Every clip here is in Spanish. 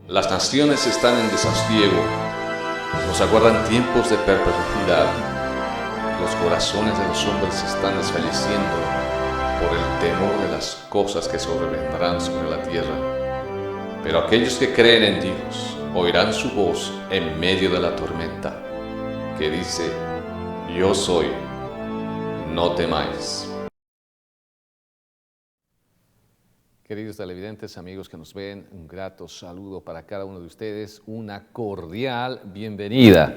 Las naciones están en desasosiego, nos aguardan tiempos de perplejidad. Los corazones de los hombres están desfalleciendo por el temor de las cosas que sobrevendrán sobre la tierra. Pero aquellos que creen en Dios oirán su voz en medio de la tormenta, que dice: Yo soy, no temáis. Queridos televidentes, amigos que nos ven, un grato saludo para cada uno de ustedes, una cordial bienvenida.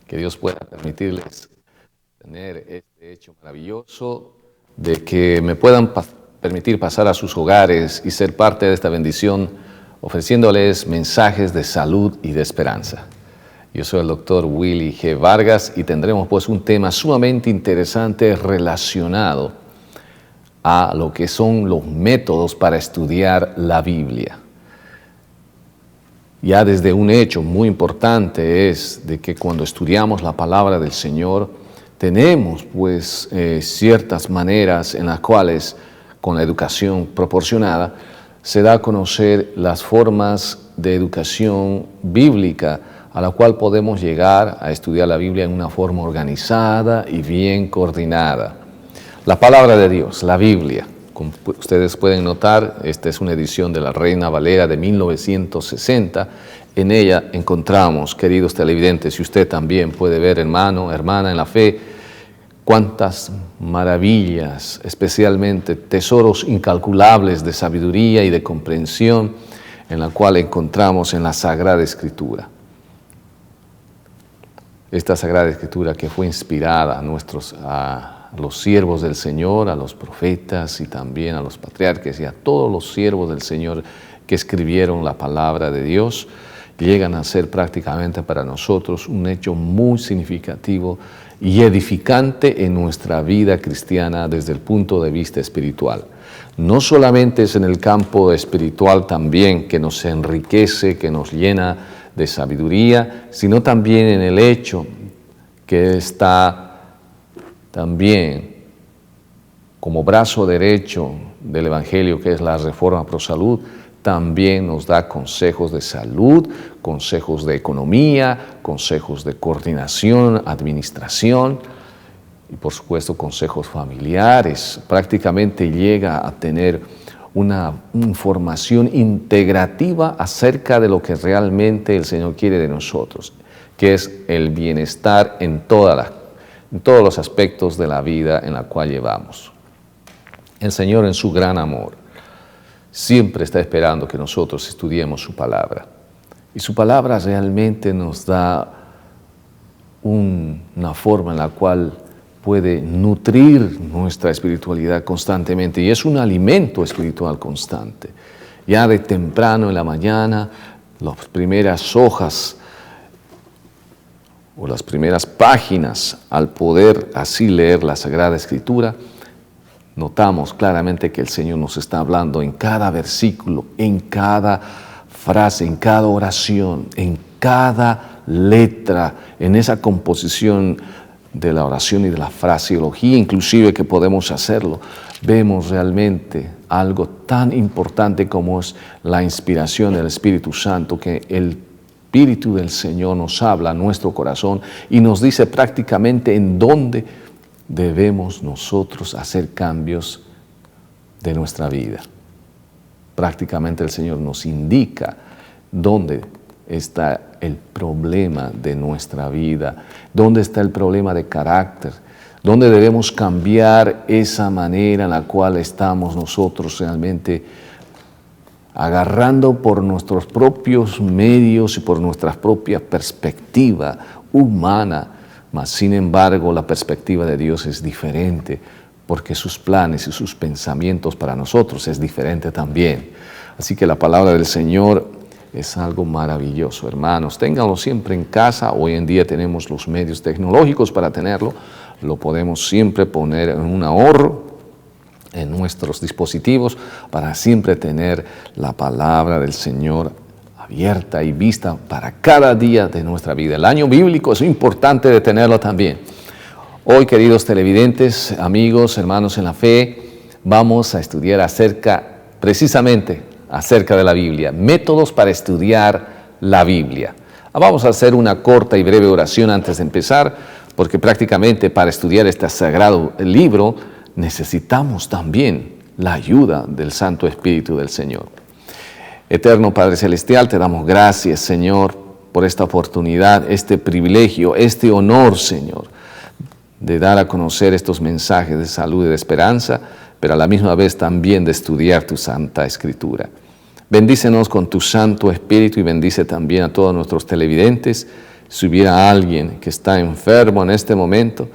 Que Dios pueda permitirles tener este hecho maravilloso de que me puedan permitir pasar a sus hogares y ser parte de esta bendición, ofreciéndoles mensajes de salud y de esperanza. Yo soy el doctor Willy G. Vargas y tendremos pues un tema sumamente interesante relacionado a lo que son los métodos para estudiar la Biblia. Ya desde un hecho muy importante es de que cuando estudiamos la palabra del Señor, tenemos pues ciertas maneras en las cuales, con la educación proporcionada, se da a conocer las formas de educación bíblica a la cual podemos llegar a estudiar la Biblia en una forma organizada y bien coordinada. La palabra de Dios, la Biblia, como ustedes pueden notar, esta es una edición de la Reina Valera de 1960. En ella encontramos, queridos televidentes, y usted también puede ver, hermano, hermana en la fe, cuántas maravillas, especialmente tesoros incalculables de sabiduría y de comprensión en la cual encontramos en la Sagrada Escritura. Esta Sagrada Escritura que fue inspirada a los siervos del Señor, a los profetas y también a los patriarcas y a todos los siervos del Señor que escribieron la palabra de Dios, llegan a ser prácticamente para nosotros un hecho muy significativo y edificante en nuestra vida cristiana desde el punto de vista espiritual. No solamente es en el campo espiritual también que nos enriquece, que nos llena de sabiduría, sino también en el hecho que está también como brazo derecho del Evangelio, que es la Reforma Pro Salud, también nos da consejos de salud, consejos de economía, consejos de coordinación, administración y por supuesto consejos familiares. Prácticamente llega a tener una información integrativa acerca de lo que realmente el Señor quiere de nosotros, que es el bienestar en todos los aspectos de la vida en la cual llevamos. El Señor, en su gran amor, siempre está esperando que nosotros estudiemos su palabra. Y su palabra realmente nos da una forma en la cual puede nutrir nuestra espiritualidad constantemente. Y es un alimento espiritual constante. Ya de temprano en la mañana, las primeras hojas o las primeras páginas, al poder así leer la Sagrada Escritura, notamos claramente que el Señor nos está hablando en cada versículo, en cada frase, en cada oración, en cada letra, en esa composición de la oración y de la fraseología, inclusive que podemos hacerlo. Vemos realmente algo tan importante como es la inspiración del Espíritu Santo, que el Espíritu del Señor nos habla a nuestro corazón y nos dice prácticamente en dónde debemos nosotros hacer cambios de nuestra vida. Prácticamente el Señor nos indica dónde está el problema de nuestra vida, dónde está el problema de carácter, dónde debemos cambiar esa manera en la cual estamos nosotros realmente agarrando por nuestros propios medios y por nuestra propia perspectiva humana, mas sin embargo la perspectiva de Dios es diferente, porque sus planes y sus pensamientos para nosotros es diferente también. Así que la palabra del Señor es algo maravilloso, hermanos. Ténganlo siempre en casa. Hoy en día tenemos los medios tecnológicos para tenerlo. Lo podemos siempre poner en un ahorro en nuestros dispositivos para siempre tener la palabra del Señor abierta y vista para cada día de nuestra vida. El año bíblico es importante de tenerlo también. Hoy, queridos televidentes, amigos, hermanos en la fe, vamos a estudiar precisamente acerca de la Biblia, métodos para estudiar la Biblia. Vamos a hacer una corta y breve oración antes de empezar, porque prácticamente para estudiar este sagrado libro necesitamos también la ayuda del Santo Espíritu del Señor. Eterno Padre Celestial, te damos gracias, Señor, por esta oportunidad, este privilegio, este honor, Señor, de dar a conocer estos mensajes de salud y de esperanza, pero a la misma vez también de estudiar tu Santa Escritura. Bendícenos con tu Santo Espíritu y bendice también a todos nuestros televidentes. Si hubiera alguien que está enfermo en este momento,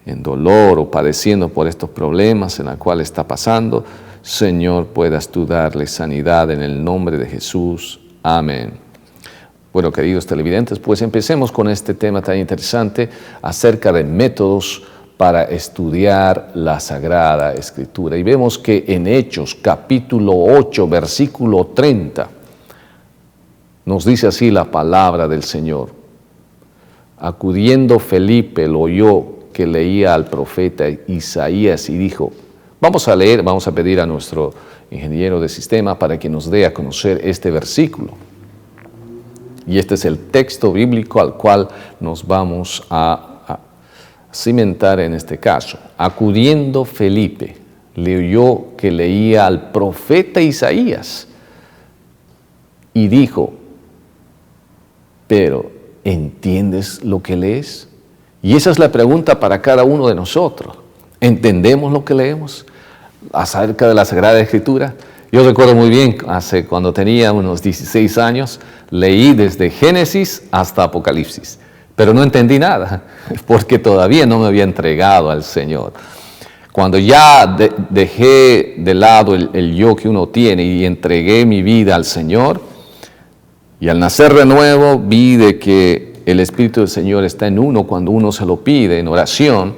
en dolor o padeciendo por estos problemas en los cuales está pasando, Señor, puedas tú darle sanidad en el nombre de Jesús. Amén. Bueno, queridos televidentes, pues empecemos con este tema tan interesante acerca de métodos para estudiar la Sagrada Escritura. Y vemos que en Hechos capítulo 8, versículo 30, nos dice así la palabra del Señor. Acudiendo Felipe, lo oyó que leía al profeta Isaías y dijo, vamos a pedir a nuestro ingeniero de sistema para que nos dé a conocer este versículo. Y este es el texto bíblico al cual nos vamos a cimentar en este caso. Acudiendo Felipe, le oyó que leía al profeta Isaías y dijo, pero ¿entiendes lo que lees? Y esa es la pregunta para cada uno de nosotros. ¿Entendemos lo que leemos acerca de la Sagrada Escritura? Yo recuerdo muy bien, cuando tenía unos 16 años, leí desde Génesis hasta Apocalipsis, pero no entendí nada, porque todavía no me había entregado al Señor. Cuando ya dejé de lado el yo que uno tiene y entregué mi vida al Señor, y al nacer de nuevo vi de que el Espíritu del Señor está en uno cuando uno se lo pide en oración,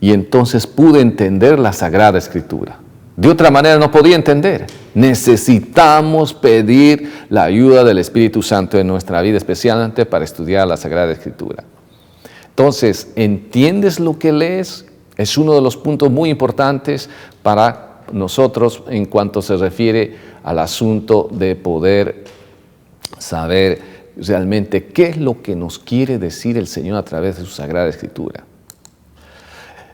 y entonces pude entender la Sagrada Escritura. De otra manera no podía entender. Necesitamos pedir la ayuda del Espíritu Santo en nuestra vida, especialmente para estudiar la Sagrada Escritura. Entonces, ¿entiendes lo que lees? Es uno de los puntos muy importantes para nosotros en cuanto se refiere al asunto de poder saber realmente qué es lo que nos quiere decir el Señor a través de su Sagrada Escritura.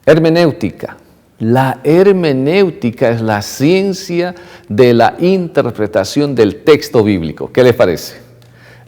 Hermenéutica. La hermenéutica es la ciencia de la interpretación del texto bíblico. ¿Qué les parece?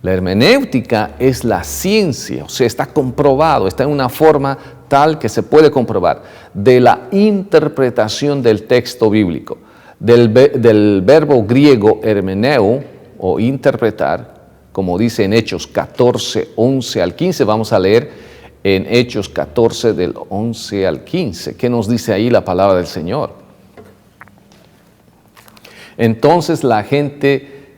La hermenéutica es la ciencia, o sea, está comprobado, está en una forma tal que se puede comprobar, de la interpretación del texto bíblico. Del verbo griego hermeneo, o interpretar, como dice en Hechos 14, 11 al 15, vamos a leer en Hechos 14 del 11 al 15. ¿Qué nos dice ahí la palabra del Señor? Entonces la gente,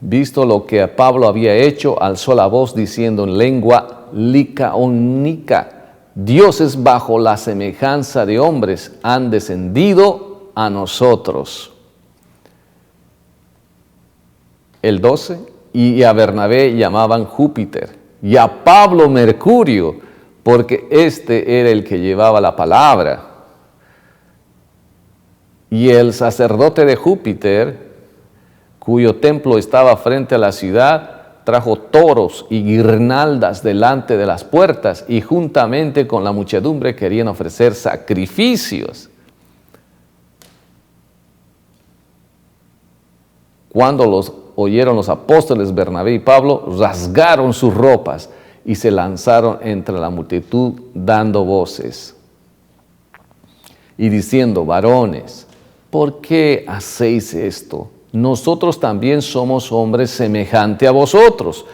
visto lo que Pablo había hecho, alzó la voz diciendo en lengua licaónica, dioses bajo la semejanza de hombres han descendido a nosotros. El 12, y a Bernabé llamaban Júpiter, y a Pablo Mercurio, porque este era el que llevaba la palabra. Y el sacerdote de Júpiter, cuyo templo estaba frente a la ciudad, trajo toros y guirnaldas delante de las puertas, y juntamente con la muchedumbre querían ofrecer sacrificios. Cuando los oyeron los apóstoles Bernabé y Pablo, rasgaron sus ropas y se lanzaron entre la multitud dando voces y diciendo, varones, ¿por qué hacéis esto? Nosotros también somos hombres semejantes a vosotros,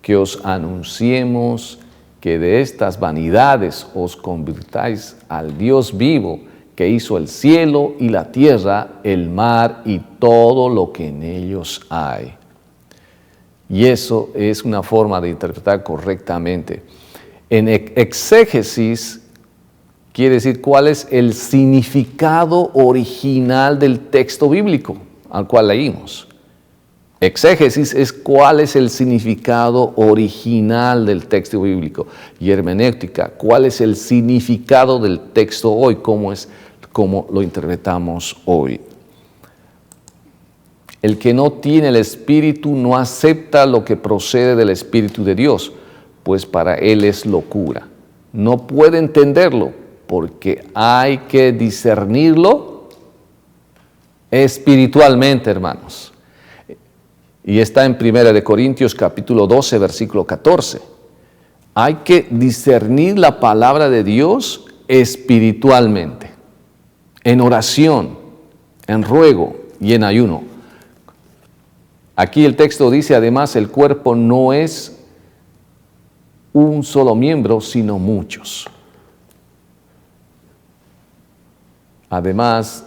que os anunciemos que de estas vanidades os convirtáis al Dios vivo, que hizo el cielo y la tierra, el mar y todo lo que en ellos hay. Y eso es una forma de interpretar correctamente. En exégesis quiere decir cuál es el significado original del texto bíblico al cual leímos. Exégesis es cuál es el significado original del texto bíblico. Y hermenéutica, cuál es el significado del texto hoy, cómo lo interpretamos hoy. El que no tiene el Espíritu no acepta lo que procede del Espíritu de Dios, pues para él es locura. No puede entenderlo porque hay que discernirlo espiritualmente, hermanos. Y está en 1 Corintios capítulo 12, versículo 14. Hay que discernir la palabra de Dios espiritualmente, en oración, en ruego y en ayuno. Aquí el texto dice, además, el cuerpo no es un solo miembro, sino muchos. Además,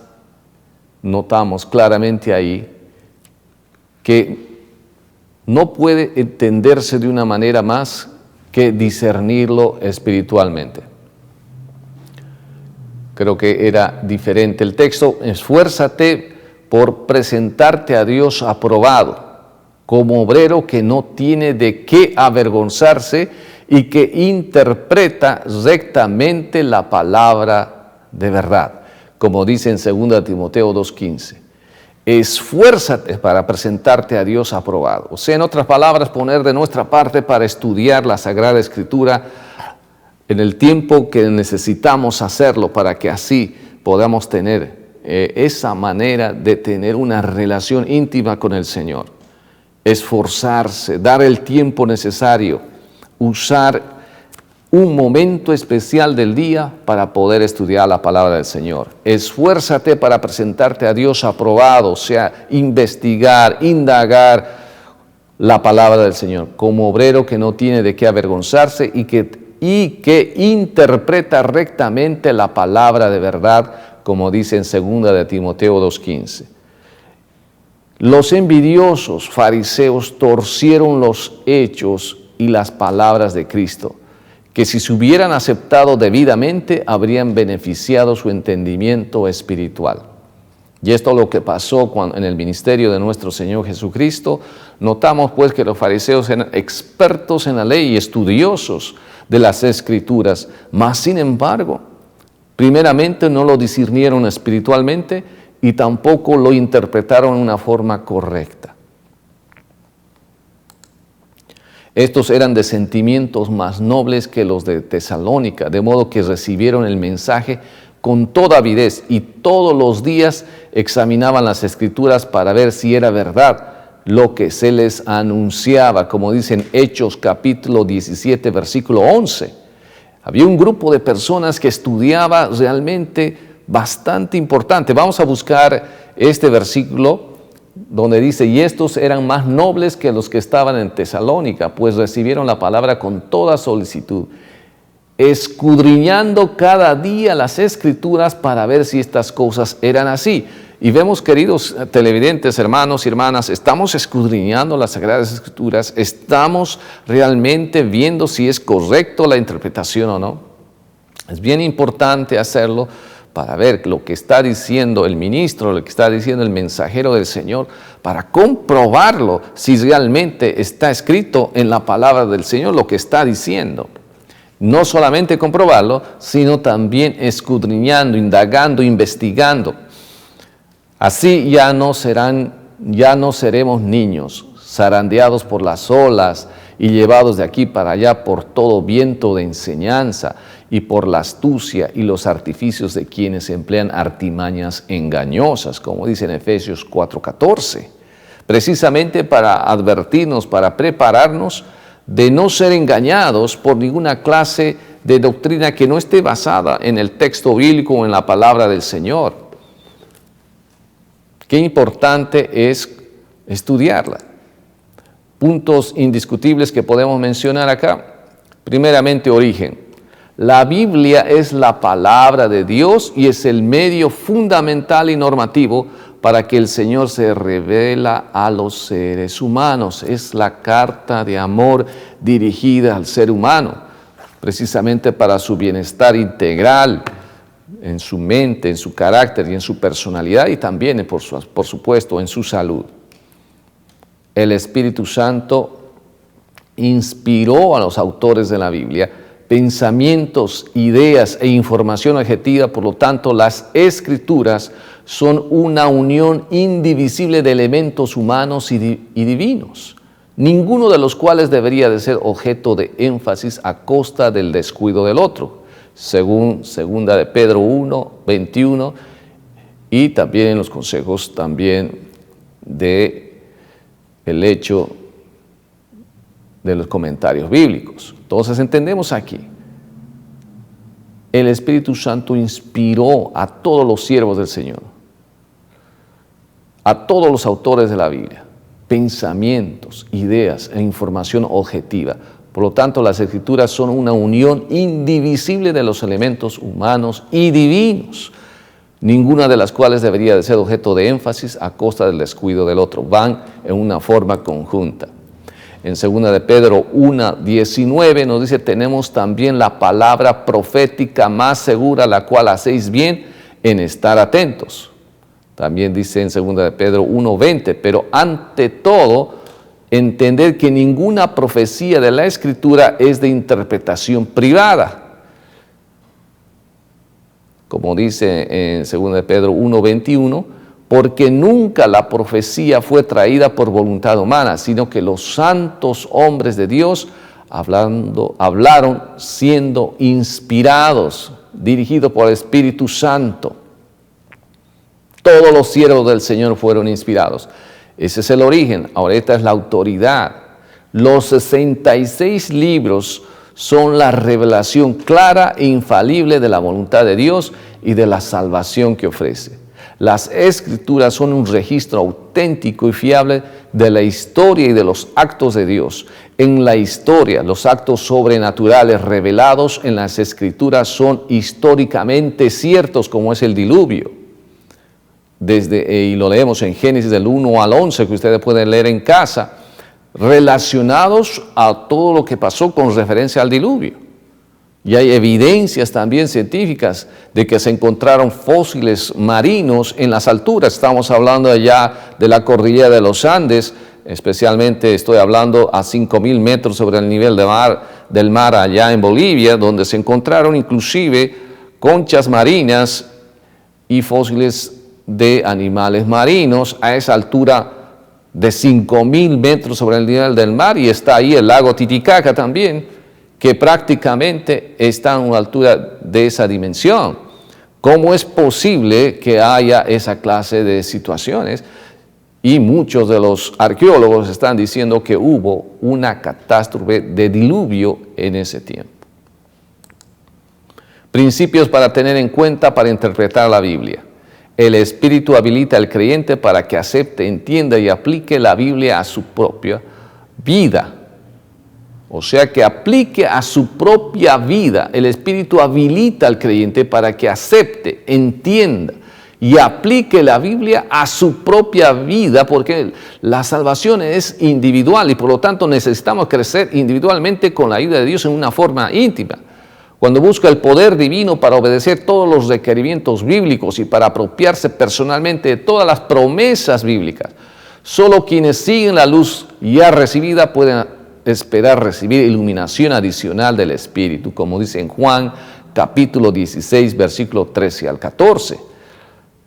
notamos claramente ahí que no puede entenderse de una manera más que discernirlo espiritualmente. Creo que era diferente el texto. Esfuérzate por presentarte a Dios aprobado, como obrero que no tiene de qué avergonzarse y que interpreta rectamente la palabra de verdad, como dice en 2 Timoteo 2:15. Esfuérzate para presentarte a Dios aprobado. O sea, en otras palabras, poner de nuestra parte para estudiar la Sagrada Escritura en el tiempo que necesitamos hacerlo para que así podamos tener esa manera de tener una relación íntima con el Señor. Esforzarse, dar el tiempo necesario, usar un momento especial del día para poder estudiar la palabra del Señor. Esfuérzate para presentarte a Dios aprobado, o sea, investigar, indagar la palabra del Señor, como obrero que no tiene de qué avergonzarse y que interpreta rectamente la palabra de verdad, como dice en 2 Timoteo 2:15. Los envidiosos fariseos torcieron los hechos y las palabras de Cristo, que si se hubieran aceptado debidamente, habrían beneficiado su entendimiento espiritual. Y esto es lo que pasó en el ministerio de nuestro Señor Jesucristo. Notamos pues que los fariseos eran expertos en la ley y estudiosos de las Escrituras, mas sin embargo, primeramente no lo discernieron espiritualmente y tampoco lo interpretaron de una forma correcta. Estos eran de sentimientos más nobles que los de Tesalónica, de modo que recibieron el mensaje con toda avidez y todos los días examinaban las Escrituras para ver si era verdad lo que se les anunciaba, como dicen Hechos capítulo 17, versículo 11. Había un grupo de personas que estudiaba realmente bastante importante. Vamos a buscar este versículo donde dice, y estos eran más nobles que los que estaban en Tesalónica, pues recibieron la palabra con toda solicitud, escudriñando cada día las Escrituras para ver si estas cosas eran así. Y vemos, queridos televidentes, hermanos y hermanas, estamos escudriñando las Sagradas Escrituras, estamos realmente viendo si es correcto la interpretación o no. Es bien importante hacerlo para ver lo que está diciendo el ministro, lo que está diciendo el mensajero del Señor, para comprobarlo si realmente está escrito en la palabra del Señor lo que está diciendo. No solamente comprobarlo, sino también escudriñando, indagando, investigando. Así ya no seremos niños, zarandeados por las olas y llevados de aquí para allá por todo viento de enseñanza y por la astucia y los artificios de quienes emplean artimañas engañosas, como dice en Efesios 4:14, precisamente para advertirnos, para prepararnos de no ser engañados por ninguna clase de doctrina que no esté basada en el texto bíblico o en la palabra del Señor. Qué importante es estudiarla. Puntos indiscutibles que podemos mencionar acá. Primeramente, origen. La Biblia es la palabra de Dios y es el medio fundamental y normativo para que el Señor se revela a los seres humanos. Es la carta de amor dirigida al ser humano, precisamente para su bienestar integral, en su mente, en su carácter y en su personalidad, y también, por supuesto, en su salud. El Espíritu Santo inspiró a los autores de la Biblia pensamientos, ideas e información objetiva. Por lo tanto, las Escrituras son una unión indivisible de elementos humanos y divinos, ninguno de los cuales debería de ser objeto de énfasis a costa del descuido del otro, según 2 de Pedro 1, 21, y también en los consejos también de el hecho de los comentarios bíblicos. Entonces entendemos aquí, el Espíritu Santo inspiró a todos los siervos del Señor, a todos los autores de la Biblia, pensamientos, ideas e información objetiva. Por lo tanto, las Escrituras son una unión indivisible de los elementos humanos y divinos, ninguna de las cuales debería de ser objeto de énfasis a costa del descuido del otro. Van en una forma conjunta. En 2 de Pedro 1:19 nos dice, tenemos también la palabra profética más segura, la cual hacéis bien en estar atentos. También dice en 2 de Pedro 1:20, pero ante todo, entender que ninguna profecía de la Escritura es de interpretación privada. Como dice en 2 de Pedro 1:21, porque nunca la profecía fue traída por voluntad humana, sino que los santos hombres de Dios hablaron siendo inspirados, dirigidos por el Espíritu Santo. Todos los siervos del Señor fueron inspirados. Ese es el origen. Ahora esta es la autoridad. Los 66 libros son la revelación clara e infalible de la voluntad de Dios y de la salvación que ofrece. Las Escrituras son un registro auténtico y fiable de la historia y de los actos de Dios. En la historia, los actos sobrenaturales revelados en las Escrituras son históricamente ciertos, como es el diluvio. Y lo leemos en Génesis del 1 al 11, que ustedes pueden leer en casa, relacionados a todo lo que pasó con referencia al diluvio. Y hay evidencias también científicas de que se encontraron fósiles marinos en las alturas. Estamos hablando allá de la cordillera de los Andes, especialmente estoy hablando a 5,000 metros sobre el nivel del mar allá en Bolivia, donde se encontraron inclusive conchas marinas y fósiles de animales marinos a esa altura de 5,000 metros sobre el nivel del mar, y está ahí el lago Titicaca también, que prácticamente está a una altura de esa dimensión. ¿Cómo es posible que haya esa clase de situaciones? Y muchos de los arqueólogos están diciendo que hubo una catástrofe de diluvio en ese tiempo. Principios para tener en cuenta para interpretar la Biblia. El Espíritu habilita al creyente para que acepte, entienda y aplique la Biblia a su propia vida. O sea, que aplique a su propia vida. El Espíritu habilita al creyente para que acepte, entienda y aplique la Biblia a su propia vida, porque la salvación es individual y por lo tanto necesitamos crecer individualmente con la ayuda de Dios en una forma íntima. Cuando busca el poder divino para obedecer todos los requerimientos bíblicos y para apropiarse personalmente de todas las promesas bíblicas, solo quienes siguen la luz ya recibida pueden esperar recibir iluminación adicional del Espíritu, como dice en Juan capítulo 16, versículo 13 al 14.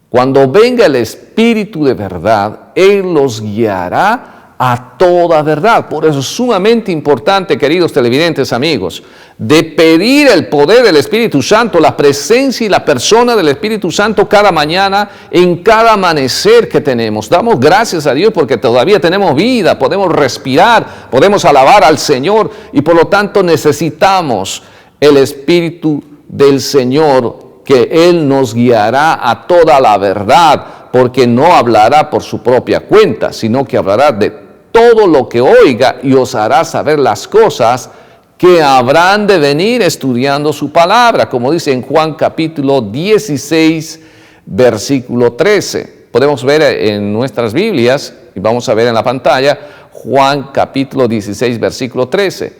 Cuando venga el Espíritu de verdad, Él los guiará a toda verdad. Por eso es sumamente importante, queridos televidentes, amigos, de pedir el poder del Espíritu Santo, la presencia y la persona del Espíritu Santo cada mañana, en cada amanecer que tenemos. Damos gracias a Dios porque todavía tenemos vida, podemos respirar, podemos alabar al Señor y por lo tanto necesitamos el Espíritu del Señor, que Él nos guiará a toda la verdad, porque no hablará por su propia cuenta, sino que hablará de todo lo que oiga y os hará saber las cosas que habrán de venir estudiando su palabra, como dice en Juan capítulo 16, versículo 13. Podemos ver en nuestras Biblias, y vamos a ver en la pantalla, Juan capítulo 16, versículo 13.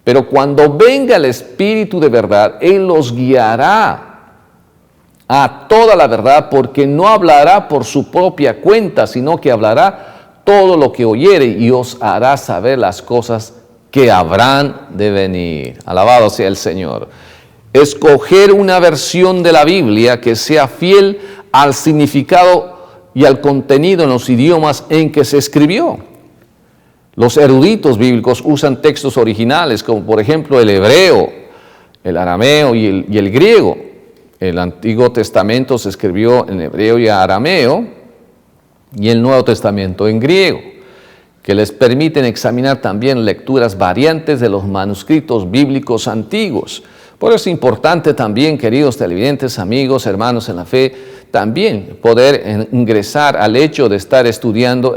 Pero cuando venga el Espíritu de verdad, Él los guiará a toda la verdad, porque no hablará por su propia cuenta, sino que hablará todo lo que oyere y os hará saber las cosas que habrán de venir. Alabado sea el Señor. Escoger una versión de la Biblia que sea fiel al significado y al contenido en los idiomas en que se escribió. Los eruditos bíblicos usan textos originales, como por ejemplo el hebreo, el arameo y el griego. El Antiguo Testamento se escribió en hebreo y arameo, y el Nuevo Testamento en griego, que les permiten examinar también lecturas variantes de los manuscritos bíblicos antiguos. Por eso es importante también, queridos televidentes, amigos, hermanos en la fe, también poder ingresar al hecho de estar estudiando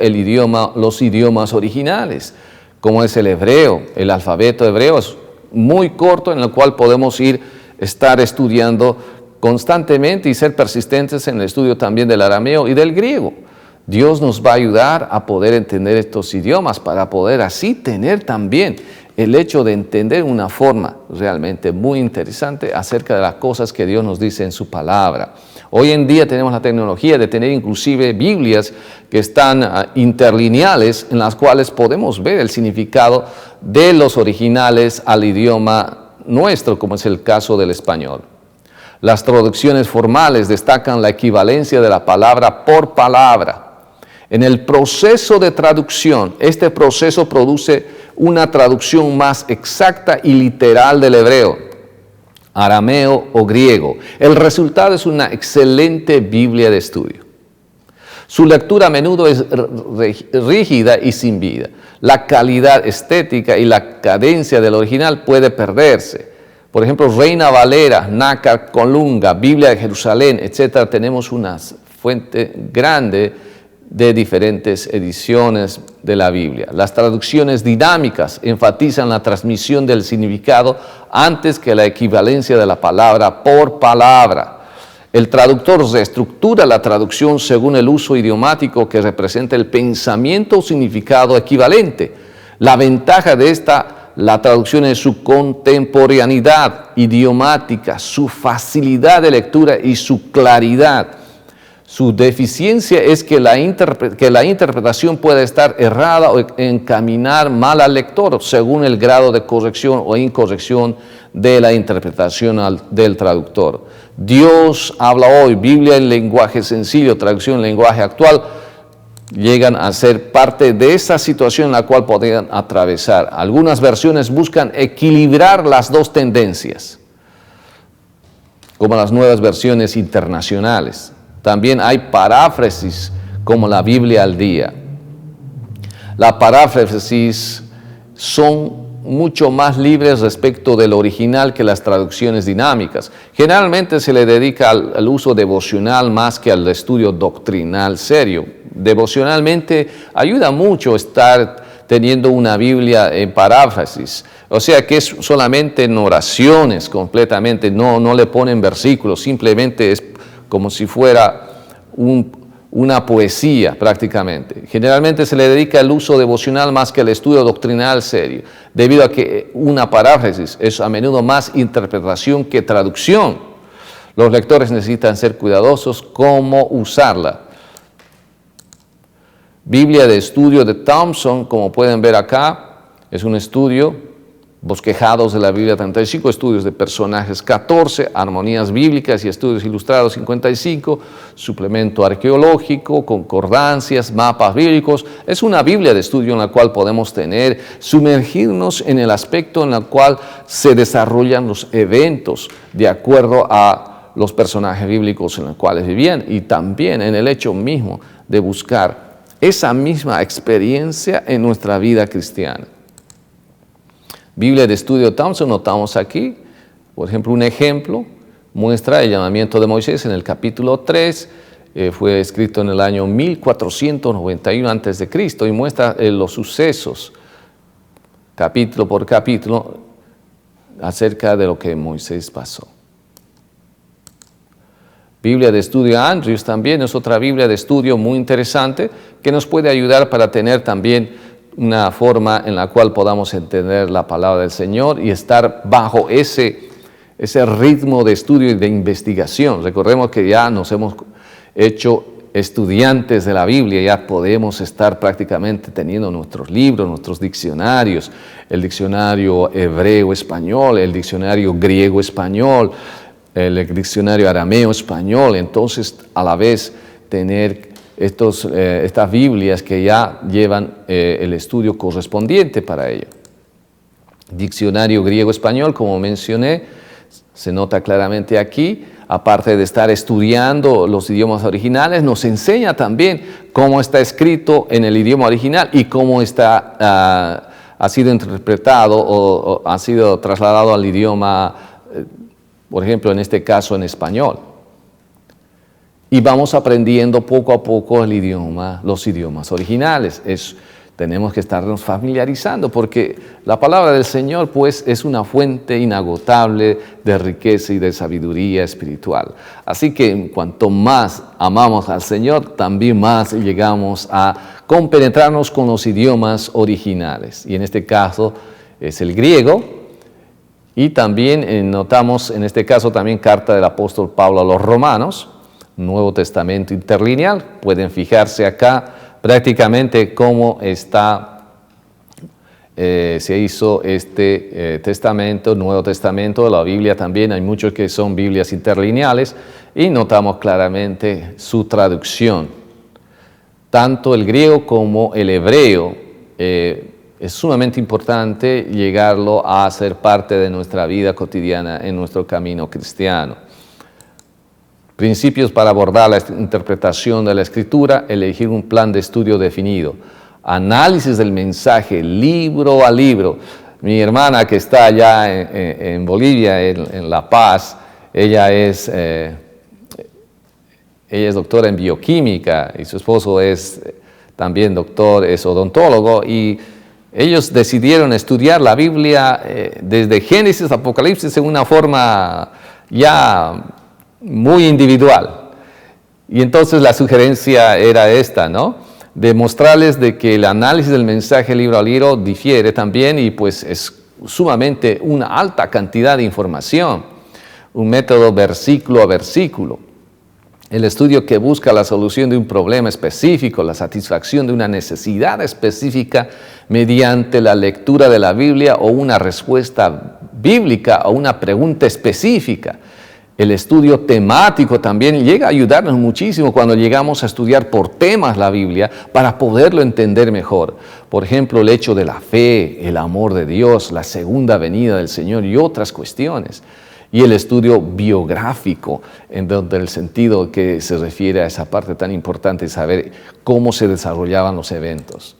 los idiomas originales, como es el hebreo. El alfabeto hebreo es muy corto, en el cual podemos estar estudiando constantemente y ser persistentes en el estudio también del arameo y del griego. Dios nos va a ayudar a poder entender estos idiomas para poder así tener también el hecho de entender una forma realmente muy interesante acerca de las cosas que Dios nos dice en su palabra. Hoy en día tenemos la tecnología de tener inclusive Biblias que están interlineales, en las cuales podemos ver el significado de los originales al idioma nuestro, como es el caso del español. Las traducciones formales destacan la equivalencia de la palabra por palabra. En el proceso de traducción, este proceso produce una traducción más exacta y literal del hebreo, arameo o griego. El resultado es una excelente Biblia de estudio. Su lectura a menudo es rígida y sin vida. La calidad estética y la cadencia del original puede perderse. Por ejemplo, Reina Valera, Nácar Colunga, Biblia de Jerusalén, etc. Tenemos una fuente grande de diferentes ediciones de la Biblia. Las traducciones dinámicas enfatizan la transmisión del significado antes que la equivalencia de la palabra por palabra. El traductor reestructura la traducción según el uso idiomático que representa el pensamiento o significado equivalente. La ventaja de la traducción es su contemporaneidad idiomática, su facilidad de lectura y su claridad. Su deficiencia es que la interpretación puede estar errada o encaminar mal al lector según el grado de corrección o incorrección de la interpretación del traductor. Dios habla hoy, Biblia en lenguaje sencillo, traducción en lenguaje actual, llegan a ser parte de esa situación en la cual podrían atravesar. Algunas versiones buscan equilibrar las dos tendencias, como las nuevas versiones internacionales. También hay paráfrasis como la Biblia al día. Las paráfrasis son mucho más libres respecto del original que las traducciones dinámicas. Generalmente se le dedica al uso devocional más que al estudio doctrinal serio. Devocionalmente ayuda mucho estar teniendo una Biblia en paráfrasis. O sea que es solamente en oraciones completamente, no le ponen versículos, simplemente es como si fuera una poesía prácticamente. Generalmente se le dedica el uso devocional más que el estudio doctrinal serio, debido a que una paráfrasis es a menudo más interpretación que traducción. Los lectores necesitan ser cuidadosos cómo usarla. Biblia de estudio de Thompson, como pueden ver acá, es un estudio. Bosquejados de la Biblia 35, estudios de personajes 14, armonías bíblicas y estudios ilustrados 55, suplemento arqueológico, concordancias, mapas bíblicos. Es una Biblia de estudio en la cual podemos sumergirnos en el aspecto en el cual se desarrollan los eventos de acuerdo a los personajes bíblicos en los cuales vivían y también en el hecho mismo de buscar esa misma experiencia en nuestra vida cristiana. Biblia de estudio Thompson, notamos aquí, por ejemplo, un ejemplo, muestra el llamamiento de Moisés en el capítulo 3, fue escrito en el año 1491 a.C. y muestra los sucesos, capítulo por capítulo, acerca de lo que Moisés pasó. Biblia de estudio Andrews también es otra Biblia de estudio muy interesante que nos puede ayudar para tener también una forma en la cual podamos entender la palabra del Señor y estar bajo ese ritmo de estudio y de investigación. Recordemos que ya nos hemos hecho estudiantes de la Biblia, ya podemos estar prácticamente teniendo nuestros libros, nuestros diccionarios, el diccionario hebreo-español, el diccionario griego-español, el diccionario arameo-español, entonces a la vez tener estas Biblias que ya llevan el estudio correspondiente para ello. Diccionario griego-español, como mencioné, se nota claramente aquí, aparte de estar estudiando los idiomas originales, nos enseña también cómo está escrito en el idioma original y cómo ha sido interpretado o ha sido trasladado al idioma, por ejemplo, en este caso en español. Y vamos aprendiendo poco a poco el idioma, los idiomas originales. Tenemos que estarnos familiarizando porque la palabra del Señor pues es una fuente inagotable de riqueza y de sabiduría espiritual. Así que cuanto más amamos al Señor, también más llegamos a compenetrarnos con los idiomas originales. Y en este caso es el griego. Y también notamos en este caso también carta del apóstol Pablo a los Romanos, Nuevo Testamento interlineal. Pueden fijarse acá prácticamente cómo se hizo este testamento, Nuevo Testamento de la Biblia también. Hay muchos que son Biblias interlineales y notamos claramente su traducción. Tanto el griego como el hebreo es sumamente importante llegarlo a ser parte de nuestra vida cotidiana en nuestro camino cristiano. Principios para abordar la interpretación de la Escritura: elegir un plan de estudio definido. Análisis del mensaje, libro a libro. Mi hermana que está allá en Bolivia, en La Paz, ella es doctora en bioquímica y su esposo es también doctor, es odontólogo, y ellos decidieron estudiar la Biblia desde Génesis a Apocalipsis en una forma ya muy individual. Y entonces la sugerencia era esta, ¿no? De mostrarles de que el análisis del mensaje libro a libro difiere también y pues es sumamente una alta cantidad de información. Un método versículo a versículo. El estudio que busca la solución de un problema específico, la satisfacción de una necesidad específica mediante la lectura de la Biblia o una respuesta bíblica o una pregunta específica. El estudio temático también llega a ayudarnos muchísimo cuando llegamos a estudiar por temas la Biblia para poderlo entender mejor. Por ejemplo, el hecho de la fe, el amor de Dios, la segunda venida del Señor y otras cuestiones. Y el estudio biográfico, en donde el sentido que se refiere a esa parte tan importante de saber cómo se desarrollaban los eventos.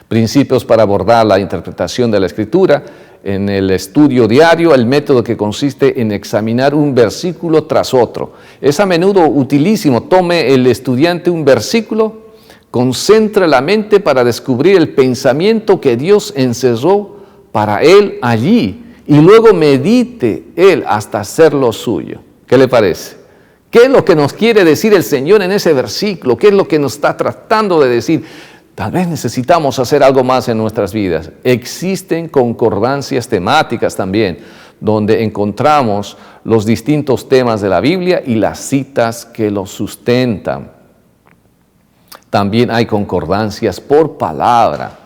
Principios para abordar la interpretación de la Escritura. En el estudio diario, el método que consiste en examinar un versículo tras otro. Es a menudo utilísimo. Tome el estudiante un versículo, concentre la mente para descubrir el pensamiento que Dios encerró para él allí y luego medite él hasta hacerlo suyo. ¿Qué le parece? ¿Qué es lo que nos quiere decir el Señor en ese versículo? ¿Qué es lo que nos está tratando de decir? Tal vez necesitamos hacer algo más en nuestras vidas. Existen concordancias temáticas también, donde encontramos los distintos temas de la Biblia y las citas que los sustentan. También hay concordancias por palabra.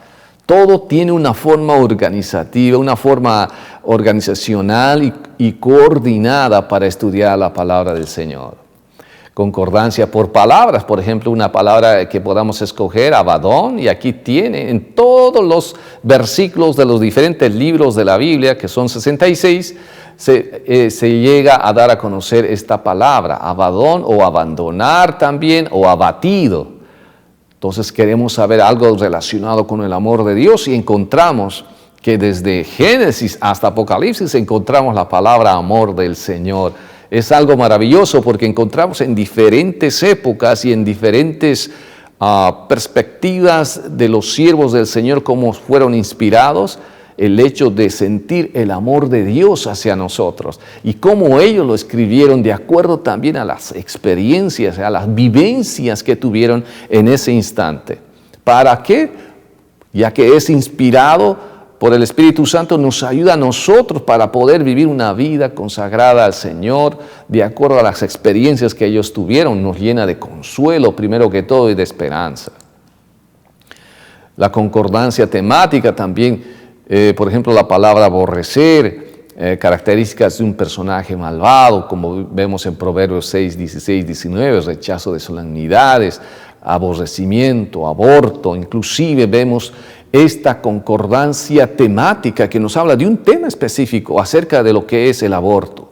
Todo tiene una forma organizativa, una forma organizacional y coordinada para estudiar la palabra del Señor. Concordancia por palabras, por ejemplo, una palabra que podamos escoger, Abadón, y aquí tiene en todos los versículos de los diferentes libros de la Biblia, que son 66, se llega a dar a conocer esta palabra, Abadón, o abandonar también, o abatido. Entonces queremos saber algo relacionado con el amor de Dios y encontramos que desde Génesis hasta Apocalipsis encontramos la palabra amor del Señor. Es algo maravilloso porque encontramos en diferentes épocas y en diferentes perspectivas de los siervos del Señor cómo fueron inspirados el hecho de sentir el amor de Dios hacia nosotros y cómo ellos lo escribieron de acuerdo también a las experiencias, a las vivencias que tuvieron en ese instante. ¿Para qué? Ya que es inspirado por el Espíritu Santo, nos ayuda a nosotros para poder vivir una vida consagrada al Señor de acuerdo a las experiencias que ellos tuvieron. Nos llena de consuelo primero que todo y de esperanza. La concordancia temática también, por ejemplo, la palabra aborrecer características de un personaje malvado, como vemos en Proverbios 6, 16, 19, rechazo de solemnidades, aborrecimiento, aborto. Inclusive vemos esta concordancia temática que nos habla de un tema específico acerca de lo que es el aborto.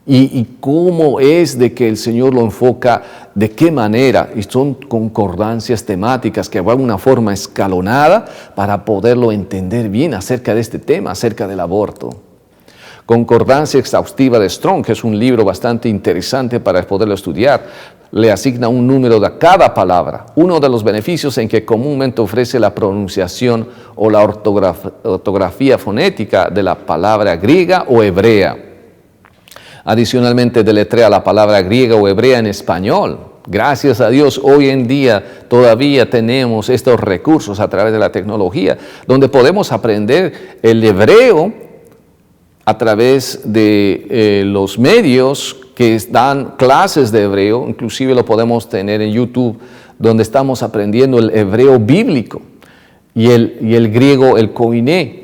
Y cómo es de que el Señor lo enfoca, de qué manera, y son concordancias temáticas que van de una forma escalonada para poderlo entender bien acerca de este tema, acerca del aborto. Concordancia exhaustiva de Strong, que es un libro bastante interesante para poderlo estudiar, le asigna un número de cada palabra. Uno de los beneficios en que comúnmente ofrece la pronunciación o la ortografía fonética de la palabra griega o hebrea. Adicionalmente deletrea la palabra griega o hebrea en español. Gracias a Dios, hoy en día todavía tenemos estos recursos a través de la tecnología, donde podemos aprender el hebreo a través de los medios que dan clases de hebreo. Inclusive lo podemos tener en YouTube, donde estamos aprendiendo el hebreo bíblico y el griego, el koiné,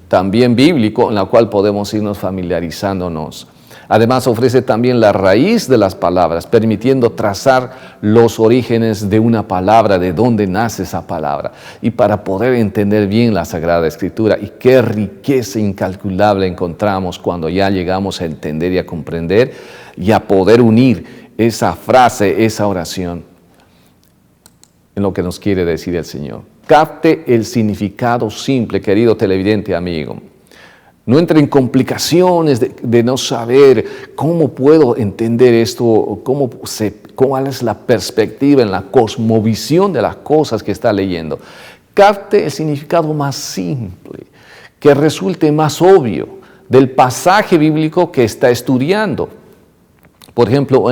también bíblico, en la cual podemos irnos familiarizándonos. Además ofrece también la raíz de las palabras, permitiendo trazar los orígenes de una palabra, de dónde nace esa palabra. Y para poder entender bien la Sagrada Escritura, y qué riqueza incalculable encontramos cuando ya llegamos a entender y a comprender y a poder unir esa frase, esa oración, en lo que nos quiere decir el Señor. Capte el significado simple, querido televidente amigo. No entre en complicaciones de no saber cómo puedo entender esto, cuál es la perspectiva en la cosmovisión de las cosas que está leyendo. Capte el significado más simple, que resulte más obvio del pasaje bíblico que está estudiando. Por ejemplo,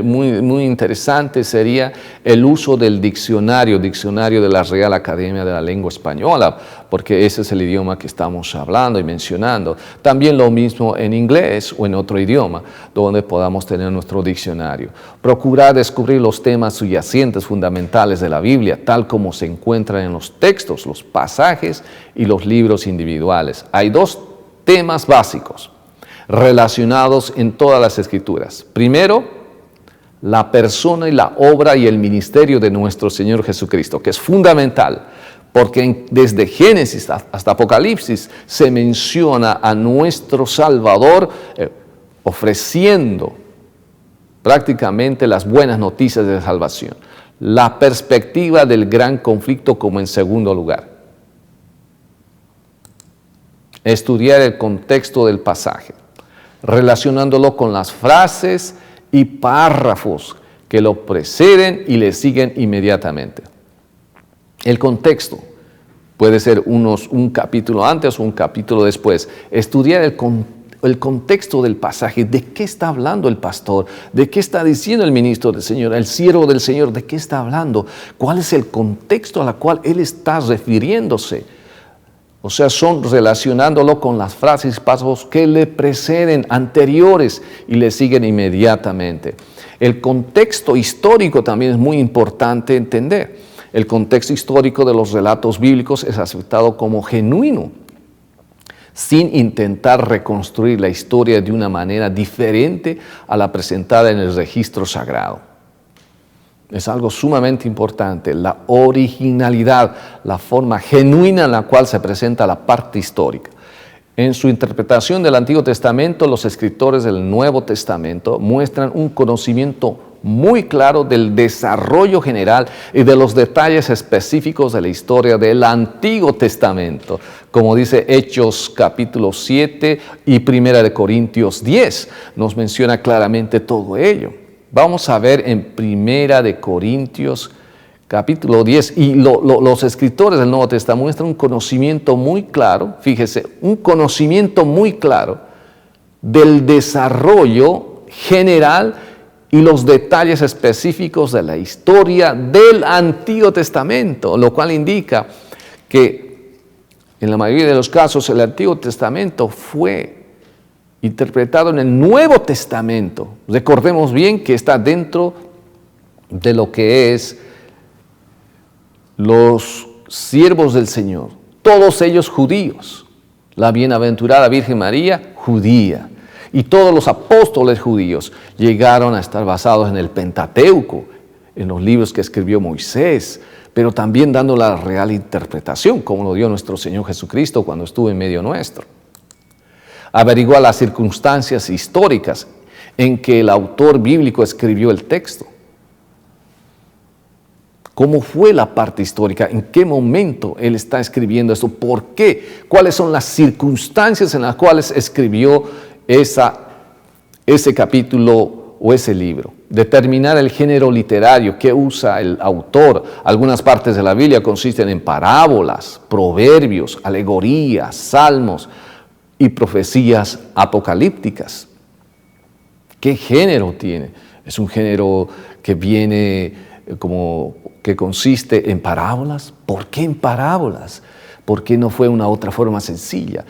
muy interesante sería el uso del diccionario de la Real Academia de la Lengua Española, porque ese es el idioma que estamos hablando y mencionando. También lo mismo en inglés o en otro idioma, donde podamos tener nuestro diccionario. Procurar descubrir los temas subyacentes fundamentales de la Biblia, tal como se encuentran en los textos, los pasajes y los libros individuales. Hay dos temas básicos relacionados en todas las Escrituras. Primero, la persona y la obra y el ministerio de nuestro Señor Jesucristo, que es fundamental, porque desde Génesis hasta Apocalipsis se menciona a nuestro Salvador ofreciendo prácticamente las buenas noticias de salvación. La perspectiva del gran conflicto como en segundo lugar. Estudiar el contexto del pasaje, relacionándolo con las frases y párrafos que lo preceden y le siguen inmediatamente. El contexto puede ser un capítulo antes o un capítulo después. Estudiar el contexto del pasaje, de qué está hablando el pastor, de qué está diciendo el ministro del Señor, el siervo del Señor, de qué está hablando, cuál es el contexto al cual él está refiriéndose. O sea, son relacionándolo con las frases y pasos que le preceden, anteriores, y le siguen inmediatamente. El contexto histórico también es muy importante entender. El contexto histórico de los relatos bíblicos es aceptado como genuino, sin intentar reconstruir la historia de una manera diferente a la presentada en el registro sagrado. Es algo sumamente importante, la originalidad, la forma genuina en la cual se presenta la parte histórica. En su interpretación del Antiguo Testamento, los escritores del Nuevo Testamento muestran un conocimiento muy claro del desarrollo general y de los detalles específicos de la historia del Antiguo Testamento, como dice Hechos capítulo 7 y 1 Corintios 10, nos menciona claramente todo ello. Vamos a ver en 1 Corintios capítulo 10, y los escritores del Nuevo Testamento muestran un conocimiento muy claro, fíjese, un conocimiento muy claro del desarrollo general y los detalles específicos de la historia del Antiguo Testamento, lo cual indica que en la mayoría de los casos el Antiguo Testamento fue interpretado en el Nuevo Testamento. Recordemos bien que está dentro de lo que es los siervos del Señor, todos ellos judíos. La bienaventurada Virgen María, judía. Y todos los apóstoles judíos llegaron a estar basados en el Pentateuco, en los libros que escribió Moisés, pero también dando la real interpretación, como lo dio nuestro Señor Jesucristo cuando estuvo en medio nuestro. Averiguar las circunstancias históricas en que el autor bíblico escribió el texto. ¿Cómo fue la parte histórica? ¿En qué momento él está escribiendo esto? ¿Por qué? ¿Cuáles son las circunstancias en las cuales escribió ese capítulo o ese libro? Determinar el género literario que usa el autor. Algunas partes de la Biblia consisten en parábolas, proverbios, alegorías, salmos y profecías apocalípticas. ¿Qué género tiene? Es un género que viene que consiste en parábolas. ¿Por qué en parábolas? ¿Por qué no fue una otra forma sencilla?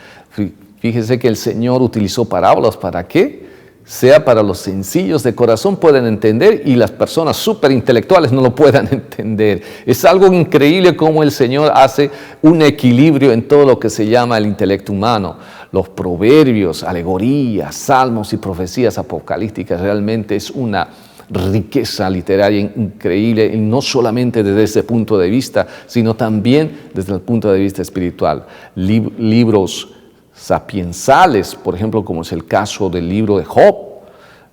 Fíjese que el Señor utilizó parábolas. ¿Para qué? Sea para los sencillos de corazón pueden entender y las personas súper intelectuales no lo puedan entender. Es algo increíble cómo el Señor hace un equilibrio en todo lo que se llama el intelecto humano. Los proverbios, alegorías, salmos y profecías apocalípticas realmente es una riqueza literaria increíble, y no solamente desde ese punto de vista, sino también desde el punto de vista espiritual. Libros sapiensales, por ejemplo, como es el caso del libro de Job,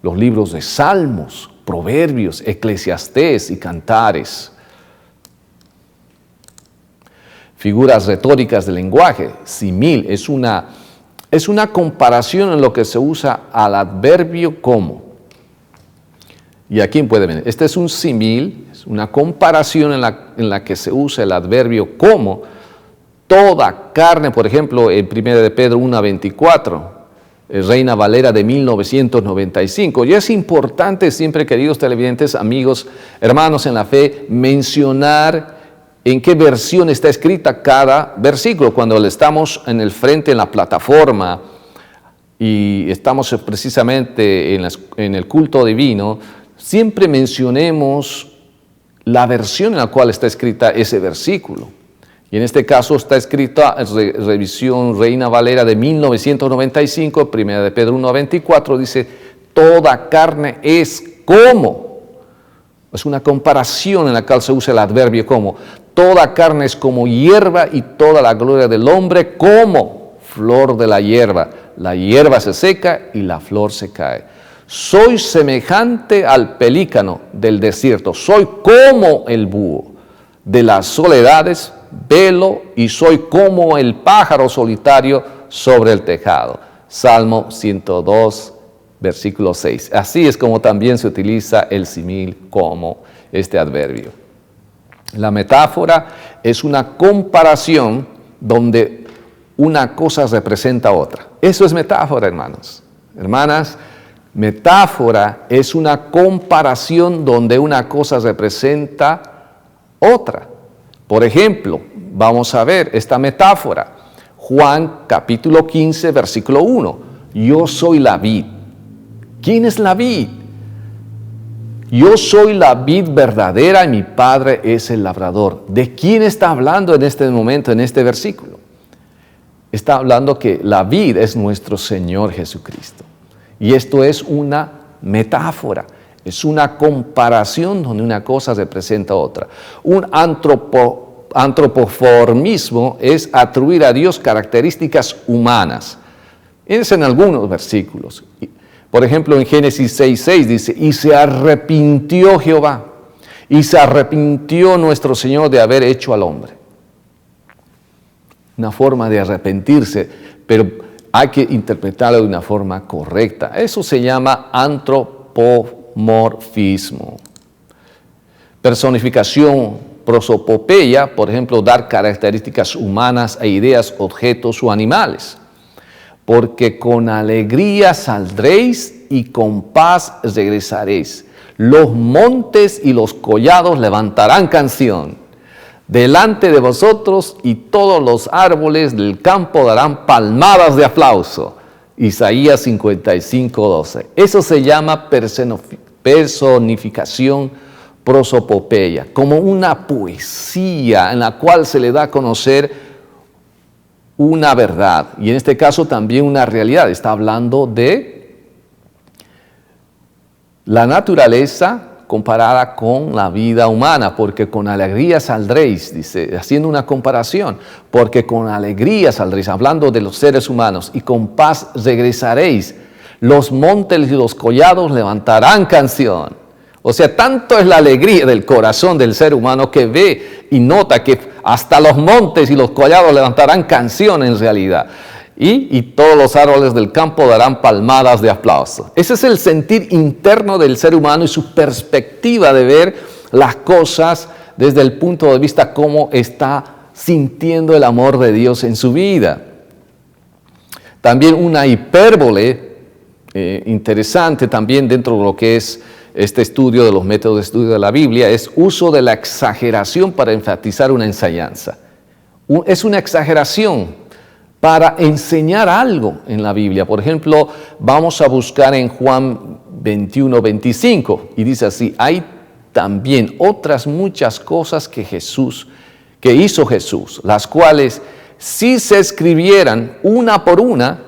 los libros de Salmos, Proverbios, Eclesiastés y Cantares. Figuras retóricas del lenguaje, simil, es una comparación en lo que se usa al adverbio como. Y aquí puede ver, este es un simil, es una comparación en la que se usa el adverbio como. Toda carne, por ejemplo, en 1 de Pedro 1:24, Reina Valera de 1995. Y es importante siempre, queridos televidentes, amigos, hermanos en la fe, mencionar en qué versión está escrita cada versículo. Cuando estamos en el frente, en la plataforma, y estamos precisamente en el culto divino, siempre mencionemos la versión en la cual está escrita ese versículo. Y en este caso está escrita en revisión Reina Valera de 1995, 1 de Pedro 1:24, dice, toda carne es como. Es una comparación en la cual se usa el adverbio como. Toda carne es como hierba y toda la gloria del hombre como flor de la hierba. La hierba se seca y la flor se cae. Soy semejante al pelícano del desierto. Soy como el búho de las soledades. Velo y soy como el pájaro solitario sobre el tejado. Salmo 102, versículo 6. Así es como también se utiliza el simil como este adverbio. La metáfora es una comparación donde una cosa representa a otra. Eso es metáfora, hermanos. Hermanas, metáfora es una comparación donde una cosa representa otra. Por ejemplo, vamos a ver esta metáfora. Juan capítulo 15, versículo 1. Yo soy la vid. ¿Quién es la vid? Yo soy la vid verdadera y mi Padre es el labrador. ¿De quién está hablando en este momento, en este versículo? Está hablando que la vid es nuestro Señor Jesucristo. Y esto es una metáfora. Es una comparación donde una cosa representa a otra. Un antropoformismo es atribuir a Dios características humanas. Es en algunos versículos. Por ejemplo, en Génesis 6:6 dice, y se arrepintió Jehová, y se arrepintió nuestro Señor de haber hecho al hombre. Una forma de arrepentirse, pero hay que interpretarlo de una forma correcta. Eso se llama antropomorfismo. Personificación, prosopopeya, por ejemplo, dar características humanas a ideas, objetos o animales. Porque con alegría saldréis y con paz regresaréis. Los montes y los collados levantarán canción delante de vosotros y todos los árboles del campo darán palmadas de aplauso. Isaías 55:12. Eso se llama personificación prosopopeya, como una poesía en la cual se le da a conocer una verdad y en este caso también una realidad. Está hablando de la naturaleza comparada con la vida humana, porque con alegría saldréis, dice, haciendo una comparación, porque con alegría saldréis, hablando de los seres humanos, y con paz regresaréis. Los montes y los collados levantarán canción. O sea, tanto es la alegría del corazón del ser humano que ve y nota que hasta los montes y los collados levantarán canción en realidad. Y todos los árboles del campo darán palmadas de aplauso. Ese es el sentir interno del ser humano y su perspectiva de ver las cosas desde el punto de vista cómo está sintiendo el amor de Dios en su vida. También una hipérbole interesante también dentro de lo que es este estudio de los métodos de estudio de la Biblia es uso de la exageración para enfatizar una enseñanza. Es una exageración para enseñar algo en la Biblia. Por ejemplo, vamos a buscar en Juan 21:25 y dice así: hay también otras muchas cosas que hizo Jesús, las cuales si se escribieran una por una,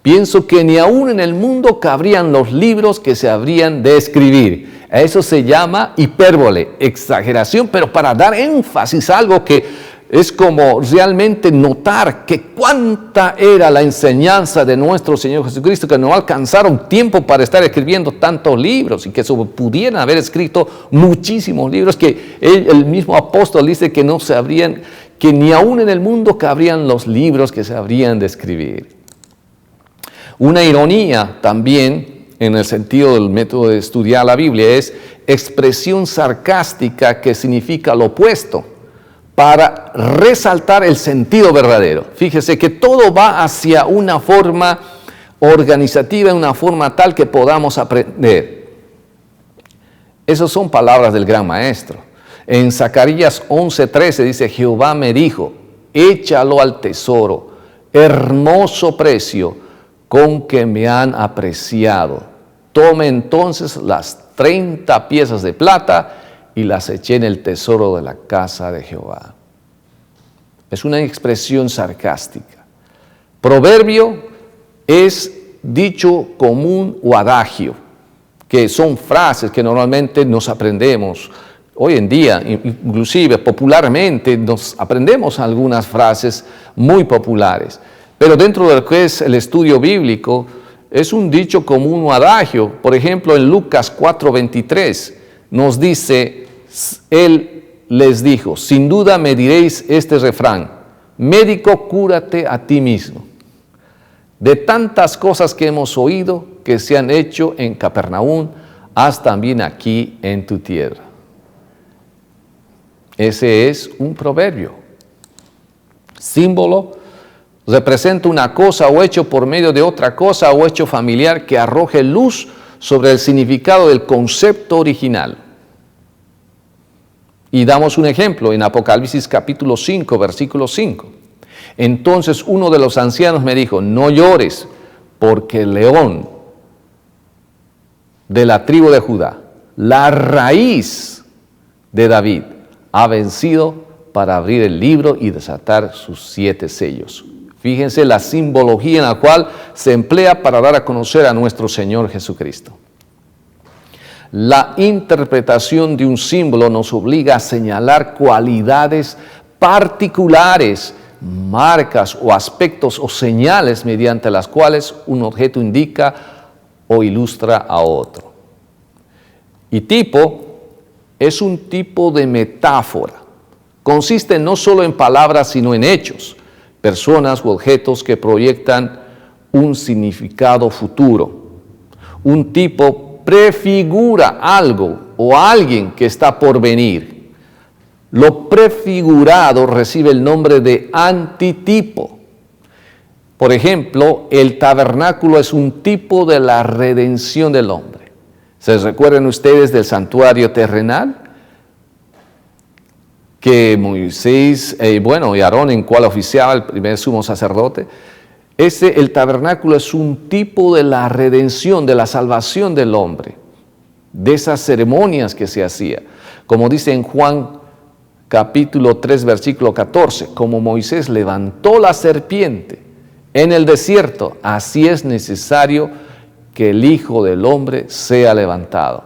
pienso que ni aún en el mundo cabrían los libros que se habrían de escribir. Eso se llama hipérbole, exageración, pero para dar énfasis a algo que es como realmente notar que cuánta era la enseñanza de nuestro Señor Jesucristo, que no alcanzaron tiempo para estar escribiendo tantos libros y que se pudieran haber escrito muchísimos libros, que el mismo apóstol dice que no sabrían, que ni aún en el mundo cabrían los libros que se habrían de escribir. Una ironía también en el sentido del método de estudiar la Biblia es expresión sarcástica que significa lo opuesto, para resaltar el sentido verdadero. Fíjese que todo va hacia una forma organizativa, una forma tal que podamos aprender. Esas son palabras del gran maestro. En Zacarías 11:13 dice: Jehová me dijo, échalo al tesoro, hermoso precio con que me han apreciado. Tome entonces las 30 piezas de plata y las eché en el tesoro de la casa de Jehová. Es una expresión sarcástica. Proverbio es dicho común o adagio, que son frases que normalmente nos aprendemos. Hoy en día, inclusive popularmente, nos aprendemos algunas frases muy populares. Pero dentro de lo que es el estudio bíblico, es un dicho común o adagio. Por ejemplo, en Lucas 4:23 nos dice: Él les dijo, sin duda me diréis este refrán: médico, cúrate a ti mismo. De tantas cosas que hemos oído que se han hecho en Capernaum, haz también aquí en tu tierra. Ese es un proverbio. Símbolo representa una cosa o hecho por medio de otra cosa o hecho familiar que arroje luz sobre el significado del concepto original. Y damos un ejemplo en Apocalipsis capítulo 5, versículo 5. Entonces uno de los ancianos me dijo: no llores, porque el león de la tribu de Judá, la raíz de David, ha vencido para abrir el libro y desatar sus 7 sellos. Fíjense la simbología en la cual se emplea para dar a conocer a nuestro Señor Jesucristo. La interpretación de un símbolo nos obliga a señalar cualidades particulares, marcas o aspectos o señales mediante las cuales un objeto indica o ilustra a otro. Y tipo es un tipo de metáfora. Consiste no solo en palabras, sino en hechos, personas u objetos que proyectan un significado futuro. Un tipo prefigura algo o alguien que está por venir. Lo prefigurado recibe el nombre de antitipo. Por ejemplo, el tabernáculo es un tipo de la redención del hombre. ¿Se recuerdan ustedes del santuario terrenal? Que Moisés, y Aarón, en cual oficiaba el primer sumo sacerdote. El tabernáculo es un tipo de la redención, de la salvación del hombre, de esas ceremonias que se hacía. Como dice en Juan capítulo 3, versículo 14, como Moisés levantó la serpiente en el desierto, así es necesario que el Hijo del Hombre sea levantado.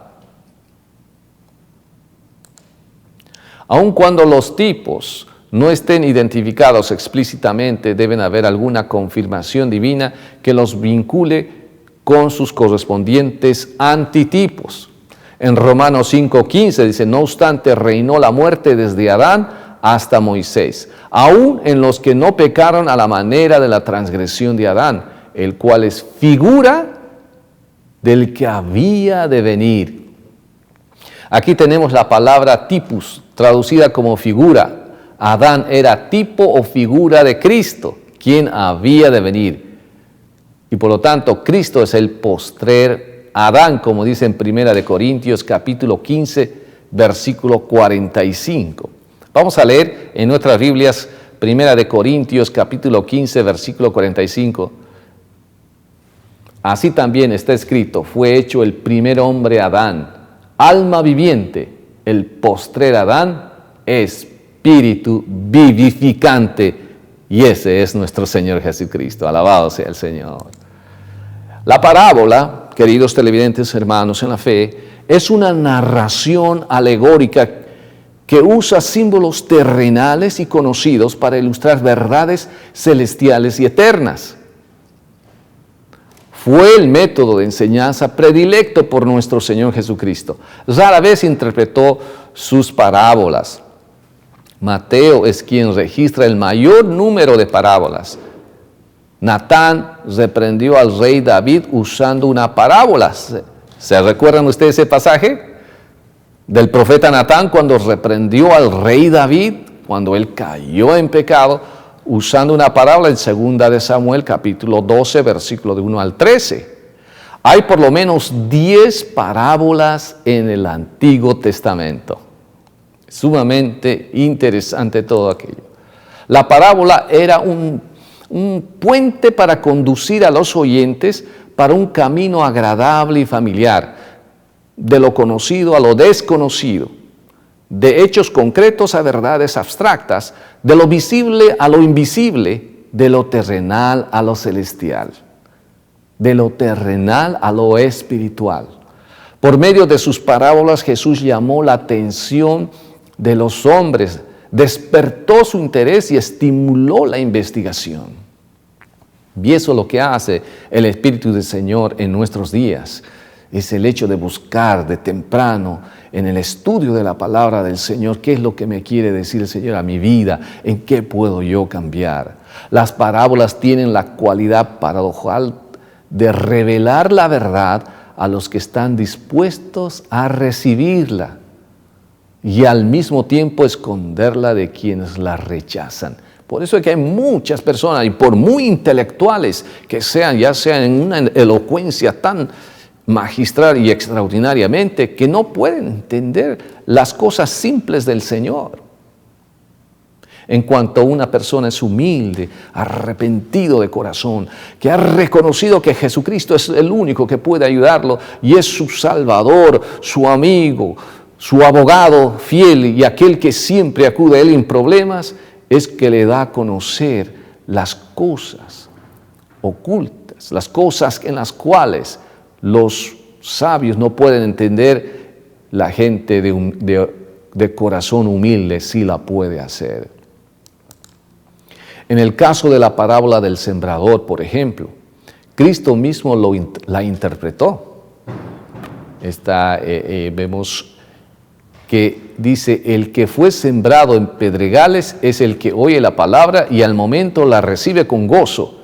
Aun cuando los tipos no estén identificados explícitamente, deben haber alguna confirmación divina que los vincule con sus correspondientes antitipos. En Romanos 5:15 dice, no obstante reinó la muerte desde Adán hasta Moisés, aún en los que no pecaron a la manera de la transgresión de Adán, el cual es figura del que había de venir. Aquí tenemos la palabra tipus, traducida como figura. Adán era tipo o figura de Cristo, quien había de venir. Y por lo tanto, Cristo es el postrer Adán, como dice en 1 Corintios capítulo 15, versículo 45. Vamos a leer en nuestras Biblias 1 Corintios capítulo 15, versículo 45. Así también está escrito, fue hecho el primer hombre Adán, alma viviente, el postrer Adán, espíritu vivificante, y ese es nuestro Señor Jesucristo. Alabado sea el Señor. La parábola, queridos televidentes hermanos en la fe, es una narración alegórica que usa símbolos terrenales y conocidos para ilustrar verdades celestiales y eternas. Fue el método de enseñanza predilecto por nuestro Señor Jesucristo. Rara vez interpretó sus parábolas. Mateo es quien registra el mayor número de parábolas. Natán reprendió al rey David usando una parábola. ¿Se recuerdan ustedes ese pasaje? Del profeta Natán cuando reprendió al rey David, cuando él cayó en pecado, usando una parábola en 2 de Samuel, capítulo 12, versículo de 1 al 13. Hay por lo menos 10 parábolas en el Antiguo Testamento. Sumamente interesante todo aquello. La parábola era un puente para conducir a los oyentes para un camino agradable y familiar, de lo conocido a lo desconocido, de hechos concretos a verdades abstractas, de lo visible a lo invisible, de lo terrenal a lo celestial, de lo terrenal a lo espiritual. Por medio de sus parábolas Jesús llamó la atención de los hombres, despertó su interés y estimuló la investigación. Y eso es lo que hace el Espíritu del Señor en nuestros días. Es el hecho de buscar de temprano en el estudio de la palabra del Señor, qué es lo que me quiere decir el Señor a mi vida, en qué puedo yo cambiar. Las parábolas tienen la cualidad paradojal de revelar la verdad a los que están dispuestos a recibirla y al mismo tiempo esconderla de quienes la rechazan. Por eso es que hay muchas personas, y por muy intelectuales que sean, ya sean en una elocuencia tan magistral y extraordinariamente, que no pueden entender las cosas simples del Señor. En cuanto una persona es humilde, arrepentido de corazón, que ha reconocido que Jesucristo es el único que puede ayudarlo y es su Salvador, su amigo, su abogado fiel y aquel que siempre acude a él en problemas, es que le da a conocer las cosas ocultas, las cosas en las cuales los sabios no pueden entender. La gente de corazón humilde sí la puede hacer. En el caso de la parábola del sembrador, por ejemplo, Cristo mismo la interpretó. Vemos que dice, el que fue sembrado en pedregales es el que oye la palabra y al momento la recibe con gozo.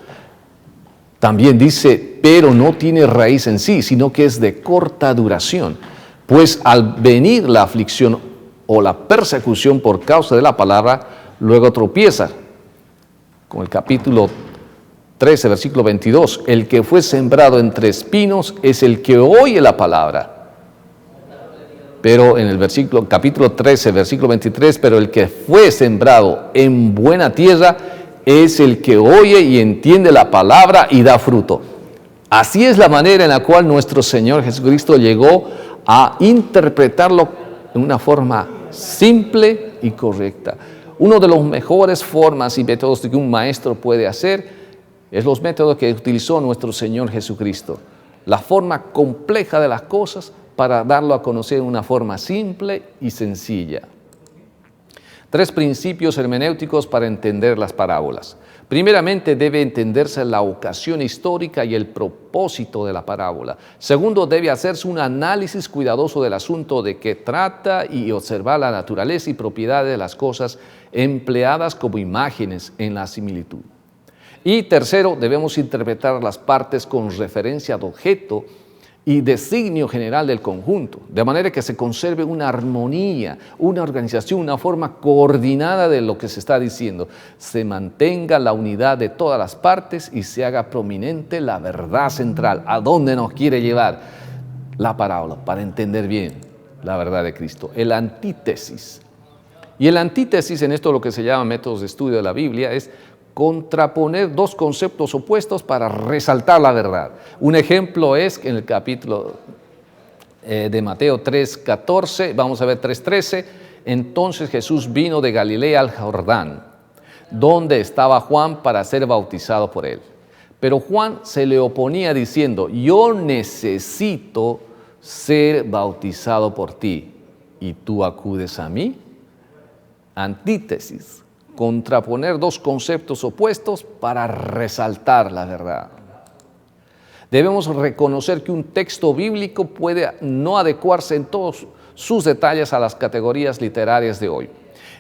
También dice, pero no tiene raíz en sí, sino que es de corta duración. Pues al venir la aflicción o la persecución por causa de la palabra, luego tropieza. Con el capítulo 13, versículo 22, el que fue sembrado entre espinos es el que oye la palabra. Pero en el capítulo 13, versículo 23, pero el que fue sembrado en buena tierra es el que oye y entiende la palabra y da fruto. Así es la manera en la cual nuestro Señor Jesucristo llegó a interpretarlo en una forma simple y correcta. Una de las mejores formas y métodos que un maestro puede hacer es los métodos que utilizó nuestro Señor Jesucristo. La forma compleja de las cosas para darlo a conocer en una forma simple y sencilla. 3 principios hermenéuticos para entender las parábolas. Primeramente, debe entenderse la ocasión histórica y el propósito de la parábola. Segundo, debe hacerse un análisis cuidadoso del asunto de qué trata y observar la naturaleza y propiedades de las cosas empleadas como imágenes en la similitud. Y tercero, debemos interpretar las partes con referencia al objeto y designio general del conjunto, de manera que se conserve una armonía, una organización, una forma coordinada de lo que se está diciendo, se mantenga la unidad de todas las partes y se haga prominente la verdad central, a dónde nos quiere llevar la parábola, para entender bien la verdad de Cristo. El antítesis. Y el antítesis, en esto lo que se llama métodos de estudio de la Biblia, es contraponer 2 conceptos opuestos para resaltar la verdad. Un ejemplo es en el capítulo de Mateo 3:14, vamos a ver 3:13, entonces Jesús vino de Galilea al Jordán, donde estaba Juan para ser bautizado por él. Pero Juan se le oponía diciendo, yo necesito ser bautizado por ti, ¿y tú acudes a mí? Antítesis. Contraponer 2 conceptos opuestos para resaltar la verdad. Debemos reconocer que un texto bíblico puede no adecuarse en todos sus detalles a las categorías literarias de hoy.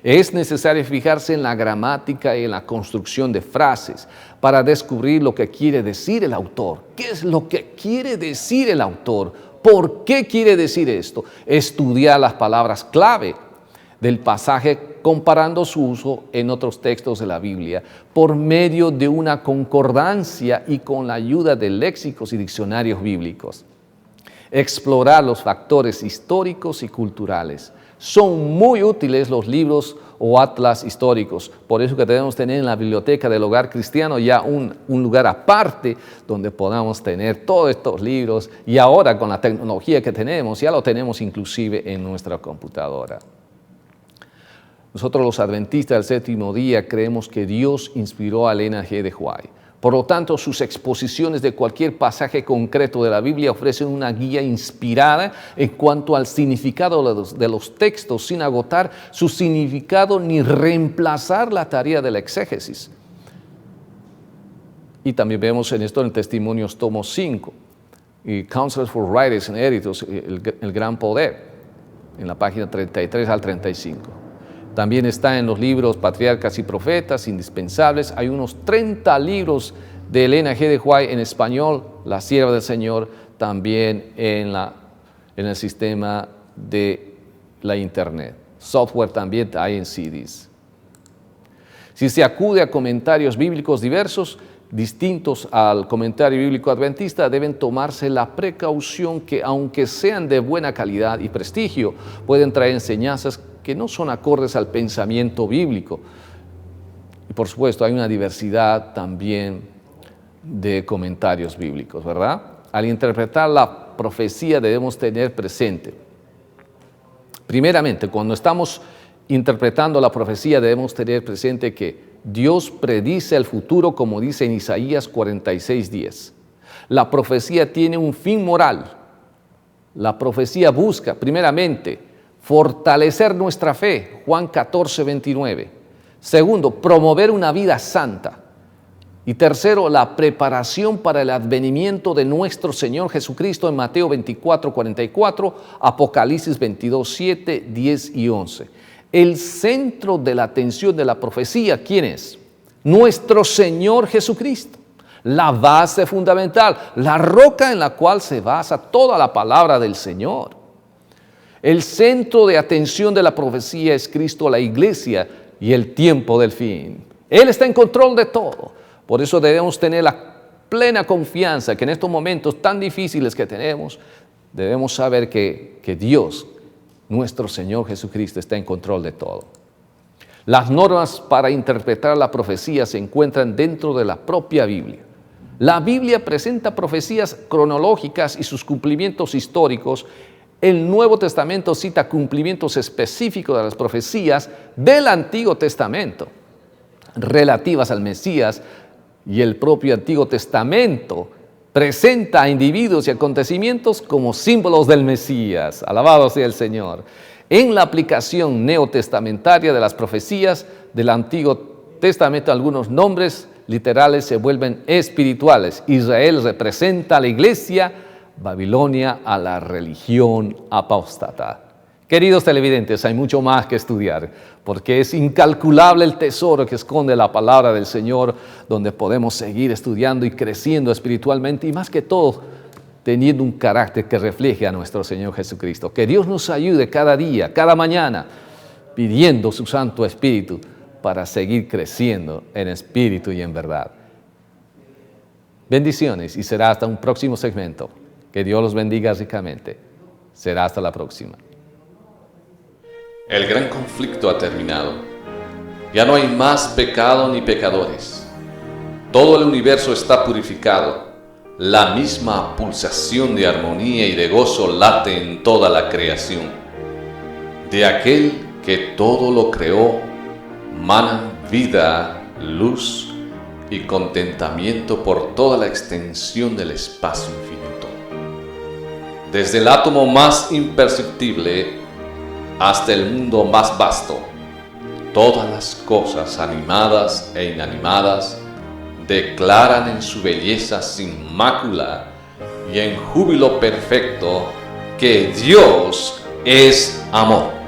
Es necesario fijarse en la gramática y en la construcción de frases para descubrir lo que quiere decir el autor. ¿Qué es lo que quiere decir el autor? ¿Por qué quiere decir esto? Estudiar las palabras clave del pasaje comparando su uso en otros textos de la Biblia por medio de una concordancia y con la ayuda de léxicos y diccionarios bíblicos. Explorar los factores históricos y culturales. Son muy útiles los libros o atlas históricos, por eso que debemos tener en la biblioteca del hogar cristiano ya un lugar aparte donde podamos tener todos estos libros, y ahora con la tecnología que tenemos, ya lo tenemos inclusive en nuestra computadora. Nosotros los adventistas del séptimo día creemos que Dios inspiró a Elena G. de White. Por lo tanto, sus exposiciones de cualquier pasaje concreto de la Biblia ofrecen una guía inspirada en cuanto al significado de los textos, sin agotar su significado ni reemplazar la tarea de la exégesis. Y también vemos en esto en Testimonios tomo 5 y Counsels for Writers and Editors, el gran poder, en la página 33 al 35. También está en los libros Patriarcas y Profetas, indispensables. Hay unos 30 libros de Elena G. de White en español, La Sierva del Señor, también en el sistema de la Internet. Software también hay en CDs. Si se acude a comentarios bíblicos diversos, distintos al comentario bíblico adventista, deben tomarse la precaución que, aunque sean de buena calidad y prestigio, pueden traer enseñanzas que no son acordes al pensamiento bíblico. Y por supuesto hay una diversidad también de comentarios bíblicos, ¿verdad? Al interpretar la profecía debemos tener presente, primeramente, cuando estamos interpretando la profecía debemos tener presente que Dios predice el futuro, como dice en Isaías 46:10. La profecía tiene un fin moral. La profecía busca, primeramente, fortalecer nuestra fe, Juan 14:29. Segundo, promover una vida santa. Y tercero, la preparación para el advenimiento de nuestro Señor Jesucristo en Mateo 24:44, Apocalipsis 22:7, 10 y 11. El centro de la atención de la profecía, ¿quién es? Nuestro Señor Jesucristo. La base fundamental, la roca en la cual se basa toda la palabra del Señor. El centro de atención de la profecía es Cristo, la iglesia y el tiempo del fin. Él está en control de todo. Por eso debemos tener la plena confianza que en estos momentos tan difíciles que tenemos, debemos saber que Dios, nuestro Señor Jesucristo, está en control de todo. Las normas para interpretar la profecía se encuentran dentro de la propia Biblia. La Biblia presenta profecías cronológicas y sus cumplimientos históricos el Nuevo Testamento cita cumplimientos específicos de las profecías del Antiguo Testamento relativas al Mesías, y el propio Antiguo Testamento presenta a individuos y acontecimientos como símbolos del Mesías. Alabado sea el Señor. En la aplicación neotestamentaria de las profecías del Antiguo Testamento, algunos nombres literales se vuelven espirituales. Israel representa a la iglesia, Babilonia a la religión apóstata. Queridos televidentes, hay mucho más que estudiar, porque es incalculable el tesoro que esconde la palabra del Señor, donde podemos seguir estudiando y creciendo espiritualmente, y más que todo, teniendo un carácter que refleje a nuestro Señor Jesucristo. Que Dios nos ayude cada día, cada mañana, pidiendo su Santo Espíritu para seguir creciendo en espíritu y en verdad. Bendiciones, y será hasta un próximo segmento. Que Dios los bendiga ricamente. Será hasta la próxima. El gran conflicto ha terminado. Ya no hay más pecado ni pecadores. Todo el universo está purificado. La misma pulsación de armonía y de gozo late en toda la creación. De aquel que todo lo creó, manan vida, luz y contentamiento por toda la extensión del espacio infinito. Desde el átomo más imperceptible hasta el mundo más vasto, todas las cosas animadas e inanimadas declaran en su belleza sin mácula y en júbilo perfecto que Dios es amor.